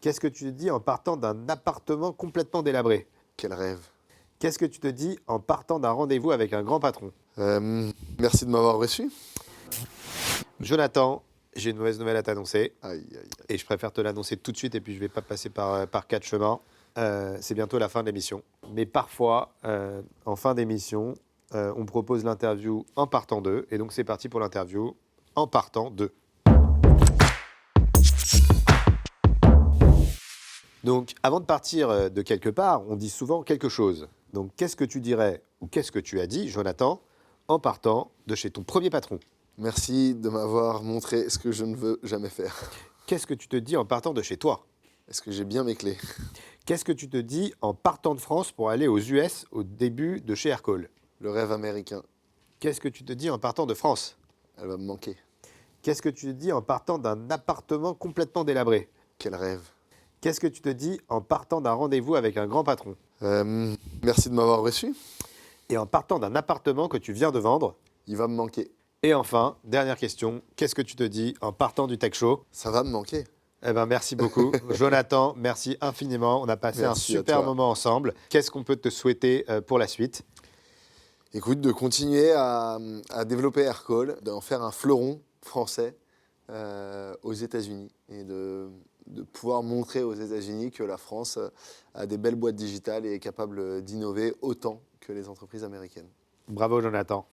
Qu'est-ce que tu te dis en partant d'un appartement complètement délabré? Quel rêve. Qu'est-ce que tu te dis en partant d'un rendez-vous avec un grand patron? Merci de m'avoir reçu. Jonathan, j'ai une mauvaise nouvelle à t'annoncer. Aïe, aïe, aïe. Et je préfère te l'annoncer tout de suite et puis je vais pas passer par quatre chemins. C'est bientôt la fin de l'émission. Mais parfois, en fin d'émission, on propose l'interview en partant d'eux. Et donc c'est parti pour l'interview en partant d'eux. Donc avant de partir de quelque part, on dit souvent quelque chose. Donc qu'est-ce que tu dirais ou qu'est-ce que tu as dit, Jonathan, en partant de chez ton premier patron? Merci de m'avoir montré ce que je ne veux jamais faire. Qu'est-ce que tu te dis en partant de chez toi? Est-ce que j'ai bien mes clés? Qu'est-ce que tu te dis en partant de France pour aller aux US au début de chez Aircall? Le rêve américain, Qu'est-ce que tu te dis en partant de France? elle va me manquer. Qu'est-ce que tu te dis en partant d'un appartement complètement délabré? Quel rêve. Qu'est-ce que tu te dis en partant d'un rendez-vous avec un grand patron? Merci de m'avoir reçu. Et en partant d'un appartement que tu viens de vendre? Il va me manquer. Et enfin, dernière question, qu'est-ce que tu te dis en partant du Tech Show? Ça va me manquer. Eh ben, merci beaucoup. Jonathan, merci infiniment. On a passé Merci un à super toi. moment ensemble. Qu'est-ce qu'on peut te souhaiter pour la suite? Écoute, de continuer à développer Aircall, d'en faire un fleuron français aux États-Unis et de pouvoir montrer aux États-Unis que la France a des belles boîtes digitales et est capable d'innover autant que les entreprises américaines. Bravo, Jonathan.